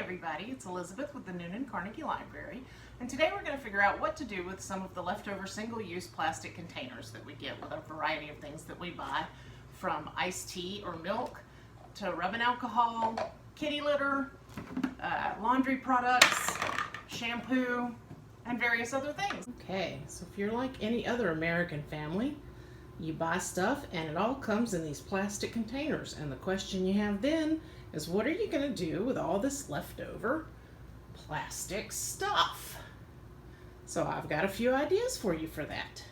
everybody, it's Elizabeth with the Carnegie Library, and today we're going to figure out what to do with some of the leftover single-use plastic containers that we get with a variety of things that we buy, from iced tea or milk to rubbing alcohol, kitty litter, laundry products, shampoo, and various other things. Okay, so if you're like any other American family, you buy stuff and it all comes in these plastic containers, and the question you have then is, what are you going to do with all this leftover plastic stuff? So I've got a few ideas for you for that.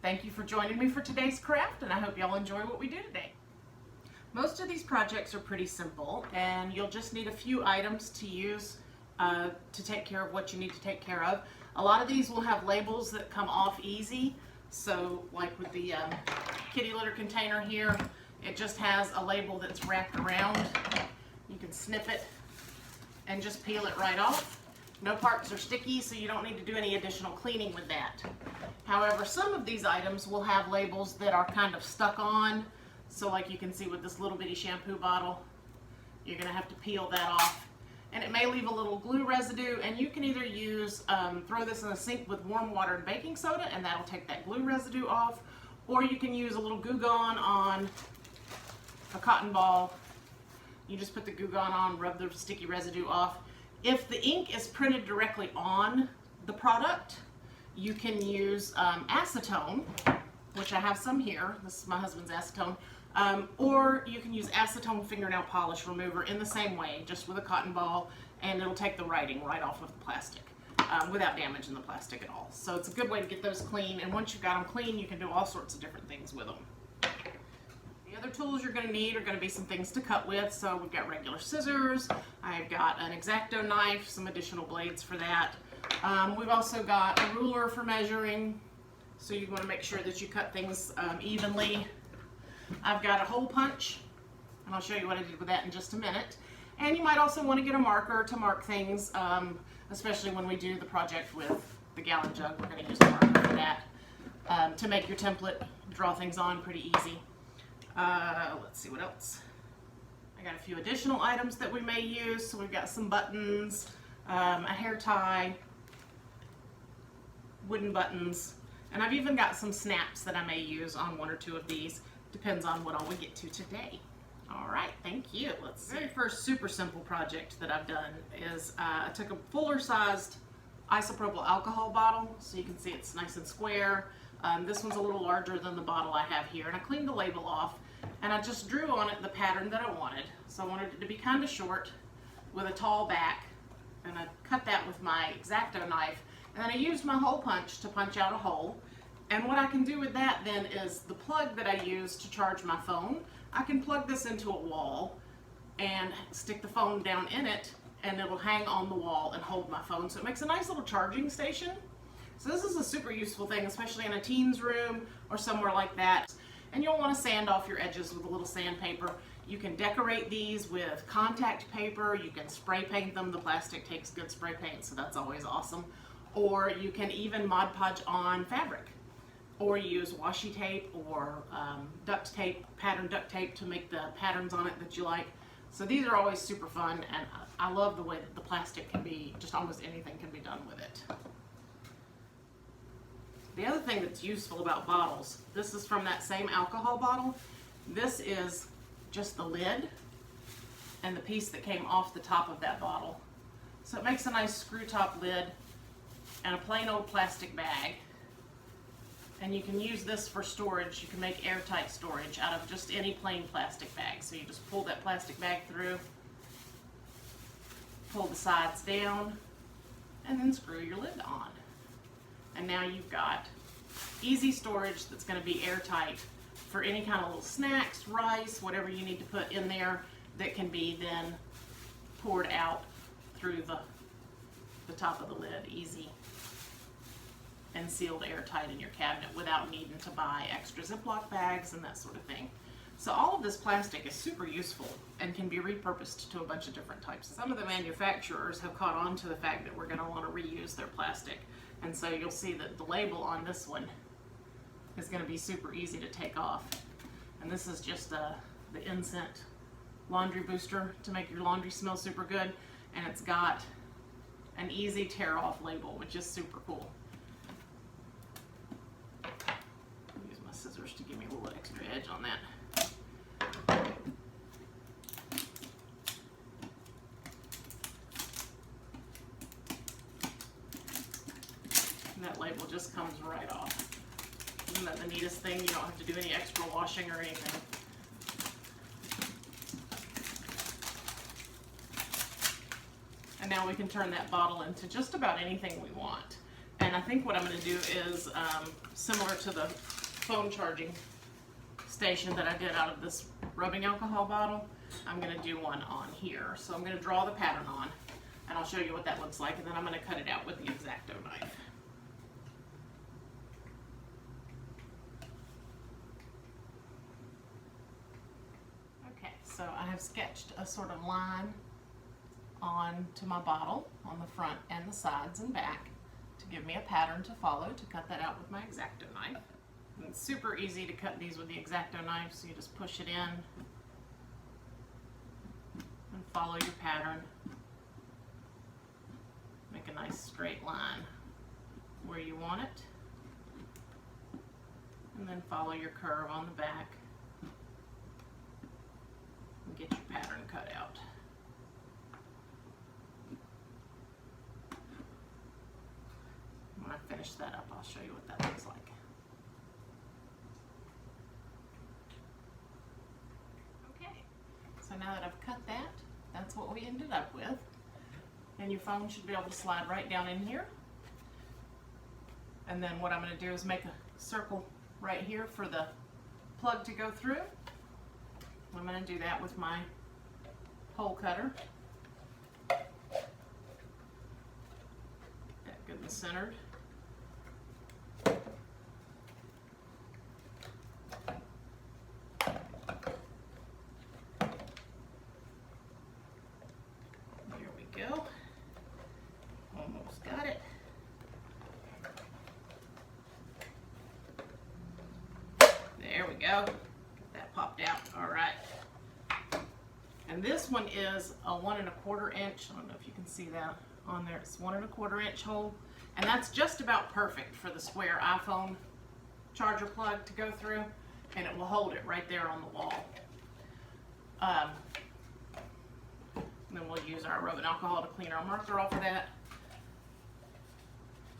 Thank you for joining me for today's craft, and I hope y'all enjoy what we do today. Most of these projects are pretty simple, and you'll just need a few items to use to take care of what you need to take care of. A lot of these will have labels that come off easy. So like with the kitty litter container here, it just has a label that's wrapped around. You can snip it and just peel it right off. No parts are sticky, so you don't need to do any additional cleaning with that. However, some of these items will have labels that are kind of stuck on. So like you can see with this little bitty shampoo bottle, you're going to have to peel that off. And it may leave a little glue residue, and you can either use, throw this in the sink with warm water and baking soda, and that'll take that glue residue off, or you can use a little Goo Gone on a cotton ball. You just put the Goo Gone on, rub the sticky residue off. If the ink is printed directly on the product, you can use acetone, which I have some here. This is my husband's acetone. Or you can use acetone fingernail polish remover in the same way, just with a cotton ball, and it'll take the writing right off of the plastic without damaging the plastic at all. So it's a good way to get those clean, and once you've got them clean, you can do all sorts of different things with them. The other tools you're going to need are going to be some things to cut with. So we've got regular scissors, I've got an X-Acto knife, some additional blades for that. We've also got a ruler for measuring, so you want to make sure that you cut things evenly. I've got a hole punch, and I'll show you what I did with that in just a minute. And you might also want to get a marker to mark things, especially when we do the project with the gallon jug. We're going to use a marker for that to make your template draw things on pretty easy. Let's see what else. I got a few additional items that we may use. So we've got some buttons, a hair tie, wooden buttons, and I've even got some snaps that I may use on one or two of these. Depends on what all we get to today. All right, thank you. Let's see. The very first super simple project that I've done is I took a fuller-sized isopropyl alcohol bottle, so you can see it's nice and square. This one's a little larger than the bottle I have here, and I cleaned the label off, and I just drew on it the pattern that I wanted. So I wanted it to be kind of short with a tall back, and I cut that with my X-Acto knife, and then I used my hole punch to punch out a hole. And what I can do with that then is the plug that I use to charge my phone, I can plug this into a wall and stick the phone down in it, and it will hang on the wall and hold my phone. So it makes a nice little charging station. So this is a super useful thing, especially in a teen's room or somewhere like that. And you'll want to sand off your edges with a little sandpaper. You can decorate these with contact paper. You can spray paint them. The plastic takes good spray paint, so that's always awesome. Or you can even Mod Podge on fabric, or use washi tape or duct tape, pattern duct tape, to make the patterns on it that you like. So these are always super fun, and I love the way that the plastic can be, just almost anything can be done with it. The other thing that's useful about bottles, this is from that same alcohol bottle. This is just the lid and the piece that came off the top of that bottle. So it makes a nice screw top lid and a plain old plastic bag. And you can use this for storage. You can make airtight storage out of just any plain plastic bag. So you just pull that plastic bag through, pull the sides down, and then screw your lid on. And now you've got easy storage that's going to be airtight for any kind of little snacks, rice, whatever you need to put in there, that can be then poured out through the top of the lid, easy, and sealed airtight in your cabinet without needing to buy extra Ziploc bags and that sort of thing. So all of this plastic is super useful and can be repurposed to a bunch of different types. Some of the manufacturers have caught on to the fact that we're going to want to reuse their plastic, and so you'll see that the label on this one is going to be super easy to take off. And this is just the Instant laundry booster to make your laundry smell super good. and it's got an easy tear off label, which is super cool. Use my scissors to give me a little extra edge on that. And that label just comes right off. Isn't that the neatest thing? You don't have to do any extra washing or anything. And now we can turn that bottle into just about anything we want. And I think what I'm going to do is similar to the phone charging station that I did out of this rubbing alcohol bottle, I'm going to do one on here. So I'm going to draw the pattern on, and I'll show you what that looks like, and then I'm going to cut it out with the X-Acto knife. Okay, so I have sketched a sort of line onto my bottle on the front and the sides and back to give me a pattern to follow to cut that out with my X-Acto knife. And it's super easy to cut these with the X-Acto knife, so you just push it in and follow your pattern. Make a nice straight line where you want it, and then follow your curve on the back and get your pattern cut out. When I finish that up, I'll show you what that looks like. Okay, so now that I've cut that, that's what we ended up with. And your phone should be able to slide right down in here. And then what I'm going to do is make a circle right here for the plug to go through. I'm going to do that with my hole cutter. Get that good and centered. There we go. Almost got it. There we go. Get that popped out. All right. And this one is a 1 1/4 inch. I don't know if you can see that on there. It's 1 1/4 inch hole, and that's just about perfect for the square iPhone charger plug to go through, and it will hold it right there on the wall. Then we'll use our rubbing alcohol to clean our marker off of that.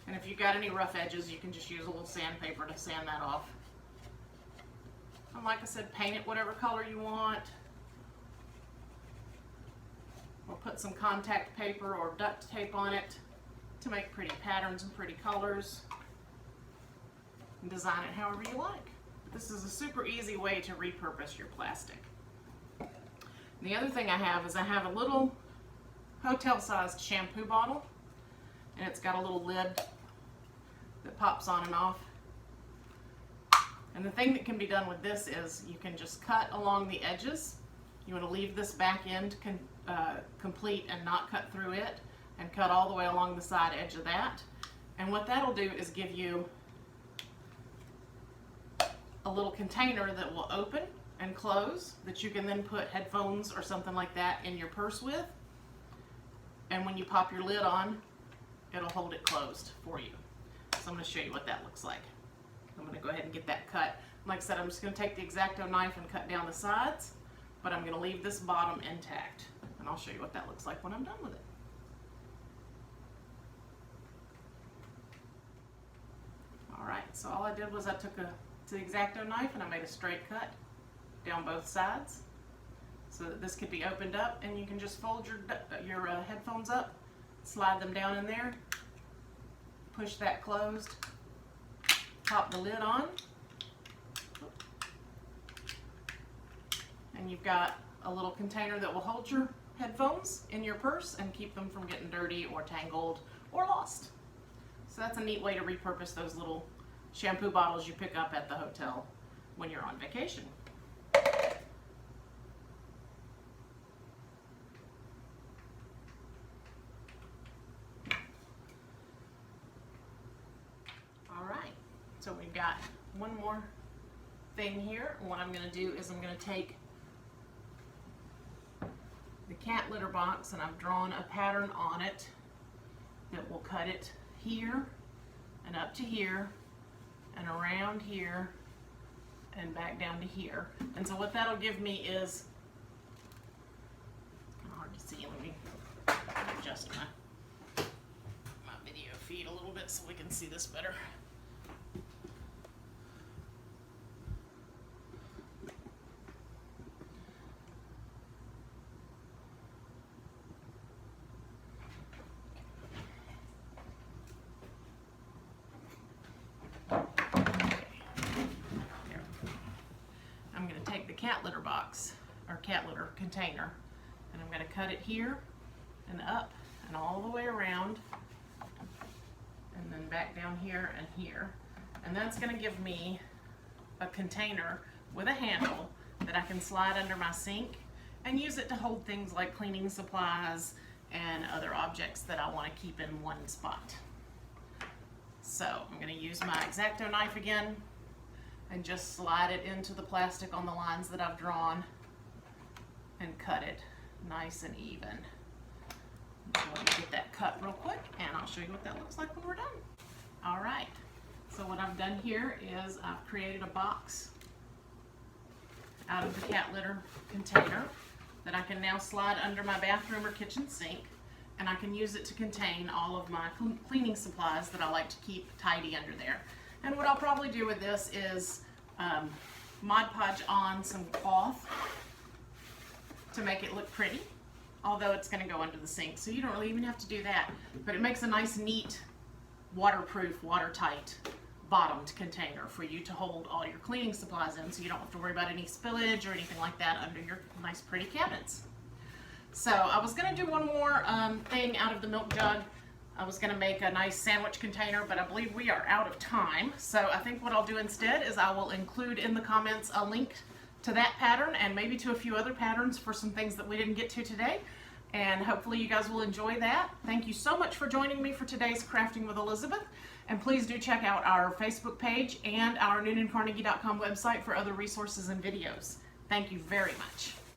And if you've got any rough edges, you can just use a little sandpaper to sand that off. And like I said, paint it whatever color you want. Or put some contact paper or duct tape on it to make pretty patterns and pretty colors. And design it however you like. This is a super easy way to repurpose your plastic. And the other thing I have is I have a little hotel-sized shampoo bottle, and it's got a little lid that pops on and off. And the thing that can be done with this is you can just cut along the edges. You want to leave this back end complete and not cut through it, and cut all the way along the side edge of that. And what that'll do is give you a little container that will open and close that you can then put headphones or something like that in your purse with. And when you pop your lid on, it'll hold it closed for you. So I'm going to show you what that looks like. I'm going to go ahead and get that cut. Like I said, I'm just going to take the X-Acto knife and cut down the sides, but I'm going to leave this bottom intact. And I'll show you what that looks like when I'm done with it. Alright, so all I did was I took the X-Acto knife and I made a straight cut down both sides so that this could be opened up, and you can just fold your headphones up, slide them down in there, push that closed, pop the lid on, and you've got a little container that will hold your headphones in your purse and keep them from getting dirty or tangled or lost. So that's a neat way to repurpose those little shampoo bottles you pick up at the hotel when you're on vacation. Alright, so we've got one more thing here. What I'm going to do is I'm going to take the cat litter box, and I've drawn a pattern on it that will cut it here and up to here and around here and back down to here. And so what that'll give me is, kind of hard to see, let me adjust my video feed a little bit so we can see this better. Cat litter box or cat litter container, and I'm going to cut it here and up and all the way around and then back down here and here, and that's going to give me a container with a handle that I can slide under my sink and use it to hold things like cleaning supplies and other objects that I want to keep in one spot. So I'm going to use my X-Acto knife again and just slide it into the plastic on the lines that I've drawn and cut it nice and even. So let me get that cut real quick and I'll show you what that looks like when we're done. All right, so what I've done here is I've created a box out of the cat litter container that I can now slide under my bathroom or kitchen sink, and I can use it to contain all of my cleaning supplies that I like to keep tidy under there. And what I'll probably do with this is Mod Podge on some cloth to make it look pretty, although it's going to go under the sink, so you don't really even have to do that. But it makes a nice, neat, waterproof, watertight bottomed container for you to hold all your cleaning supplies in, so you don't have to worry about any spillage or anything like that under your nice, pretty cabinets. So I was going to do one more thing out of the milk jug. I was going to make a nice sandwich container, but I believe we are out of time. So I think what I'll do instead is I will include in the comments a link to that pattern and maybe to a few other patterns for some things that we didn't get to today. And hopefully you guys will enjoy that. Thank you so much for joining me for today's Crafting with Elizabeth. And please do check out our Facebook page and our NoonandCarnegie.com website for other resources and videos. Thank you very much.